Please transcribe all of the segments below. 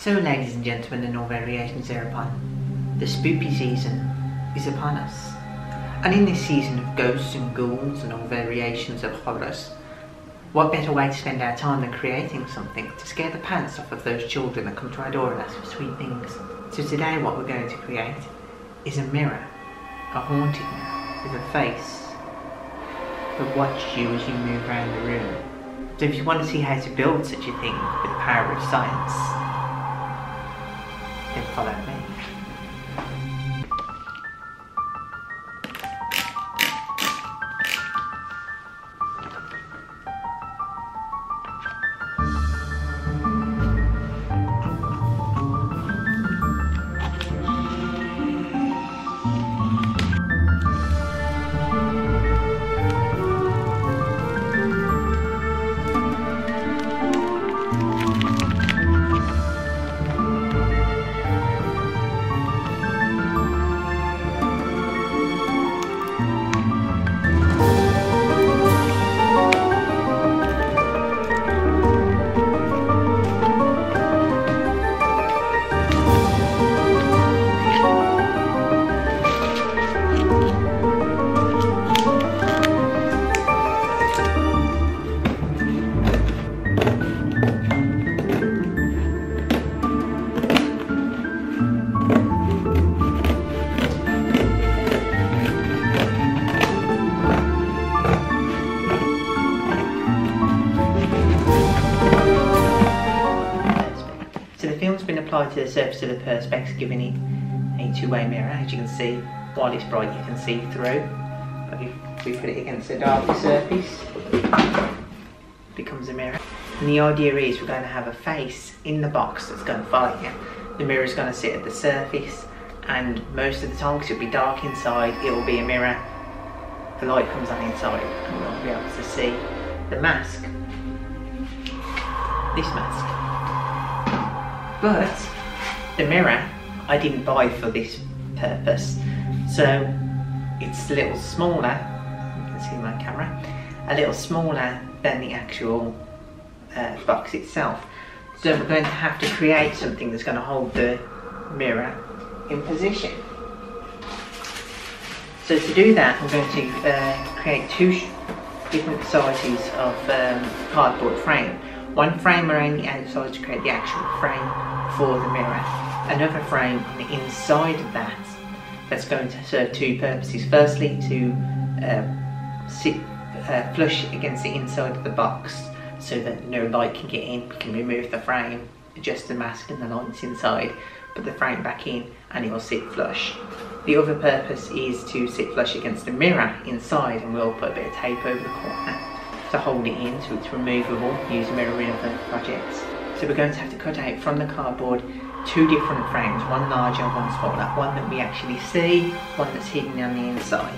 So, ladies and gentlemen, and all variations thereupon, the spooky season is upon us. And in this season of ghosts and ghouls and all variations of horrors, what better way to spend our time than creating something to scare the pants off of those children that come to our door and ask for sweet things. So today what we're going to create is a mirror, a haunted mirror with a face that watches you as you move around the room. So if you want to see how to build such a thing with the power of science, then follow me. Been applied to the surface of the perspex, giving it a two-way mirror. As you can see, while it's bright you can see through, but if we put it against a darker surface it becomes a mirror. And the idea is we're going to have a face in the box that's going to follow you. The mirror is going to sit at the surface, and most of the time, because it'll be dark inside, it will be a mirror. The light comes on inside and we'll be able to see the mask, this mask. But the mirror I didn't buy for this purpose, so it's a little smaller, you can see my camera, a little smaller than the actual box itself. So we're going to have to create something that's going to hold the mirror in position. So to do that I'm going to create two different sizes of cardboard frame. One frame around the outside to create the actual frame for the mirror. Another frame on the inside of that that's going to serve two purposes. Firstly, to sit flush against the inside of the box so that no light can get in. We can remove the frame, adjust the mask and the lights inside, put the frame back in and it will sit flush. The other purpose is to sit flush against the mirror inside, and we'll put a bit of tape over the corner to hold it in so it's removable, use mirror in other projects. So we're going to have to cut out from the cardboard two different frames, one larger, one smaller, one that we actually see, one that's hidden on the inside.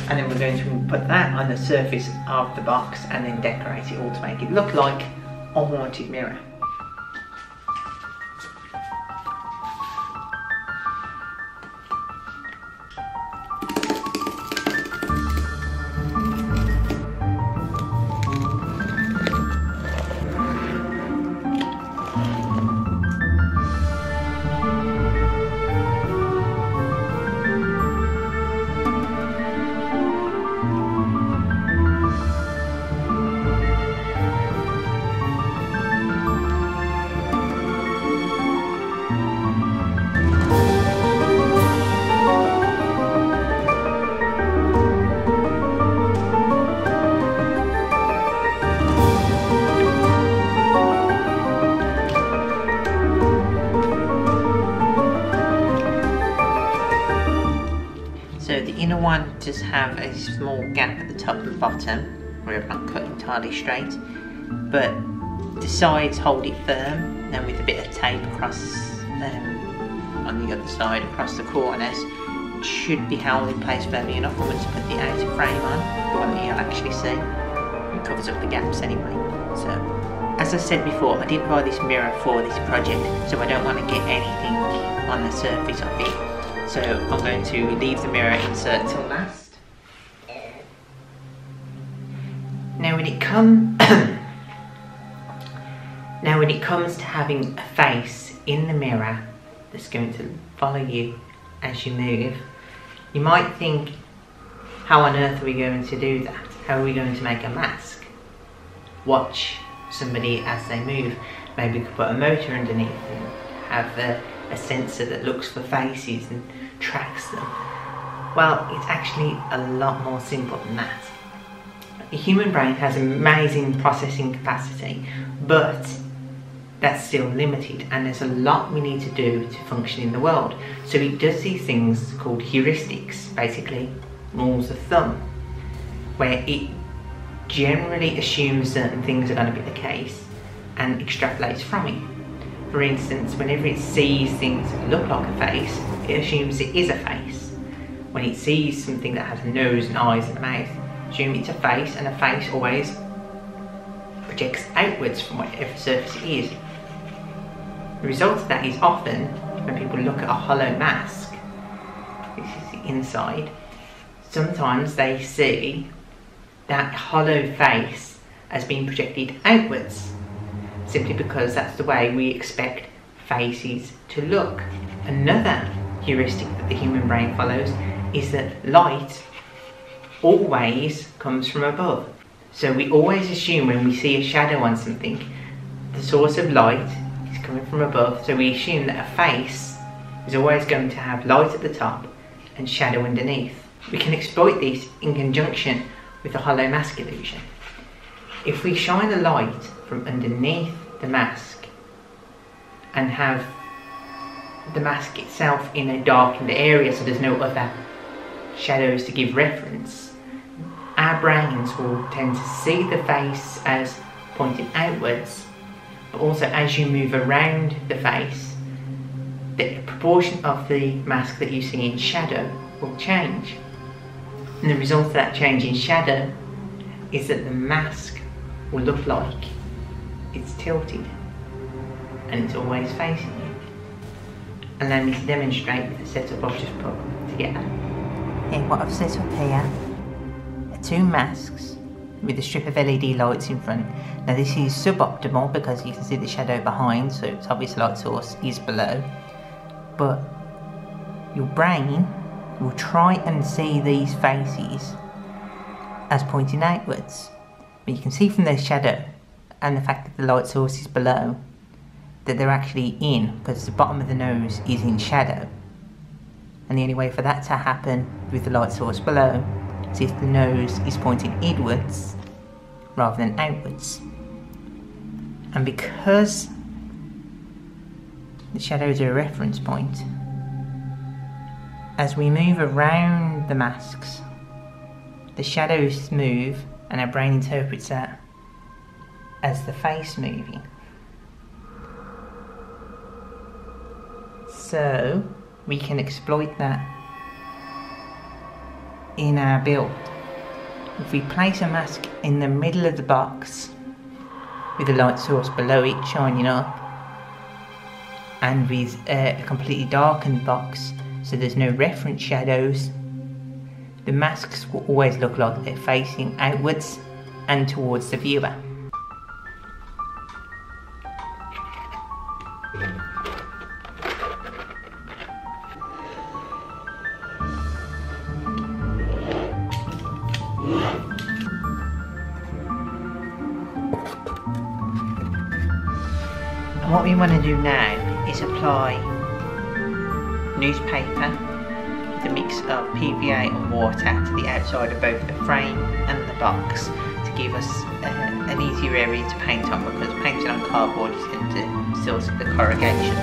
And then we're going to put that on the surface of the box and then decorate it all to make it look like a haunted mirror. So the inner one does have a small gap at the top and bottom where it's not cut entirely straight, but the sides hold it firm, and with a bit of tape across on the other side across the corners, it should be held in place firmly enough. And once you put the outer frame on, the one that you'll actually see, it covers up the gaps anyway. So as I said before, I didn't buy this mirror for this project, so I don't want to get anything on the surface of it. So I'm going to leave the mirror insert till last. Now when it comes Now when it comes to having a face in the mirror that's going to follow you as you move, you might think, how on earth are we going to do that? How are we going to make a mask? Watch somebody as they move. Maybe we could put a motor underneath and have a sensor that looks for faces and tracks them. Well, it's actually a lot more simple than that. The human brain has amazing processing capacity, but that's still limited, and there's a lot we need to do to function in the world. So it does these things called heuristics, basically rules of thumb, where it generally assumes certain things are going to be the case and extrapolates from it. For instance, whenever it sees things that look like a face, it assumes it is a face. When it sees something that has a nose and eyes and a mouth, assume it's a face, and a face always projects outwards from whatever surface it is. The result of that is often, when people look at a hollow mask, this is the inside, sometimes they see that hollow face as being projected outwards, simply because that's the way we expect faces to look. Another heuristic that the human brain follows is that light always comes from above. So we always assume when we see a shadow on something, the source of light is coming from above, so we assume that a face is always going to have light at the top and shadow underneath. We can exploit this in conjunction with the hollow mask illusion. If we shine a light from underneath the mask and have the mask itself in a darkened area so there's no other shadows to give reference, our brains will tend to see the face as pointing outwards, but also as you move around the face, the proportion of the mask that you see in shadow will change. And the result of that change in shadow is that the mask will look like it's tilted and it's always facing you. Allow me to demonstrate with the setup I've just put together. Here, what I've set up here are two masks with a strip of LED lights in front. Now this is suboptimal because you can see the shadow behind, so its obvious light source is below. But your brain will try and see these faces as pointing outwards. But you can see from the shadow and the fact that the light source is below that they're actually in, because the bottom of the nose is in shadow. And the only way for that to happen with the light source below is if the nose is pointing inwards rather than outwards. And because the shadows are a reference point, as we move around the masks, the shadows move and our brain interprets that as the face moving. So we can exploit that in our build. If we place a mask in the middle of the box with a light source below it shining up, and with a completely darkened box so there's no reference shadows, the masks will always look like they're facing outwards and towards the viewer. And what we want to do now is apply newspaper with a mix of PVA and water to the outside of both the frame and the box to give us an easier area to paint on, because painting on cardboard is going to still the corrugation.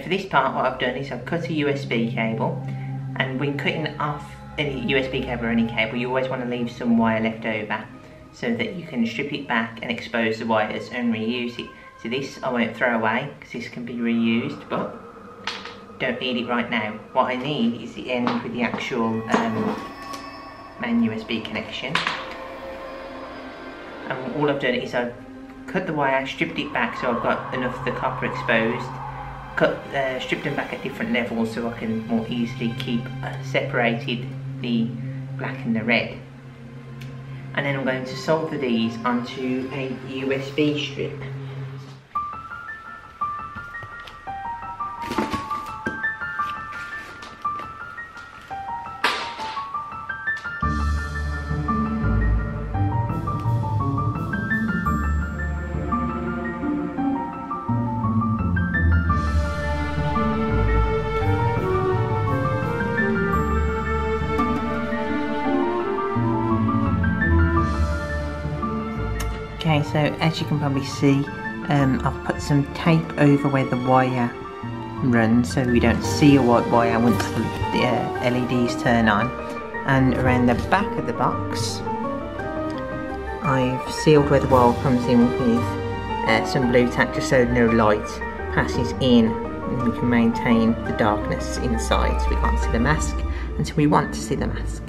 for this part, what I've done is I've cut a USB cable, and when cutting off any USB cable or any cable, you always want to leave some wire left over so that you can strip it back and expose the wires and reuse it. So this I won't throw away because this can be reused, but don't need it right now. What I need is the end with the actual main USB connection. And all I've done is I've cut the wire, stripped it back so I've got enough of the copper exposed, stripped them back at different levels so I can more easily keep separated the black and the red. And then I'm going to solder these onto a USB strip. Okay, so as you can probably see, I've put some tape over where the wire runs so we don't see a white wire once the LEDs turn on. And around the back of the box, I've sealed where the wire comes in with some blue tack just so no light passes in and we can maintain the darkness inside so we can't see the mask until we want to see the mask.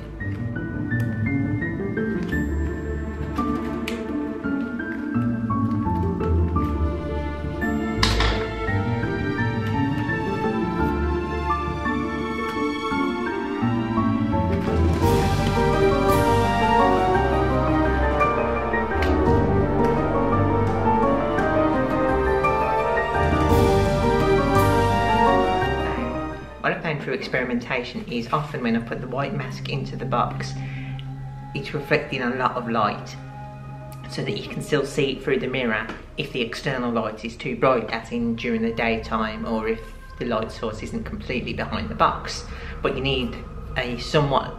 What I found through experimentation is often when I put the white mask into the box, it's reflecting a lot of light so that you can still see it through the mirror if the external light is too bright, as in during the daytime, or if the light source isn't completely behind the box. But you need a somewhat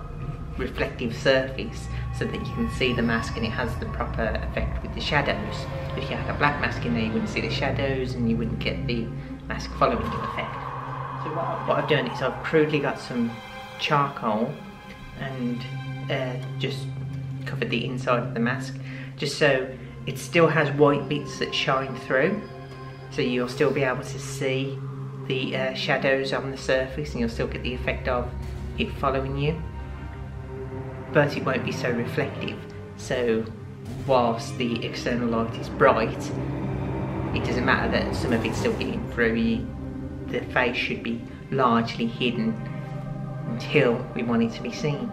reflective surface so that you can see the mask and it has the proper effect with the shadows. If you had a black mask in there, you wouldn't see the shadows and you wouldn't get the mask following the effect. So what I've done is I've crudely got some charcoal and just covered the inside of the mask, just so it still has white bits that shine through, so you'll still be able to see the shadows on the surface and you'll still get the effect of it following you, but it won't be so reflective. So whilst the external light is bright, it doesn't matter that some of it's still getting through. The face should be largely hidden until we want it to be seen.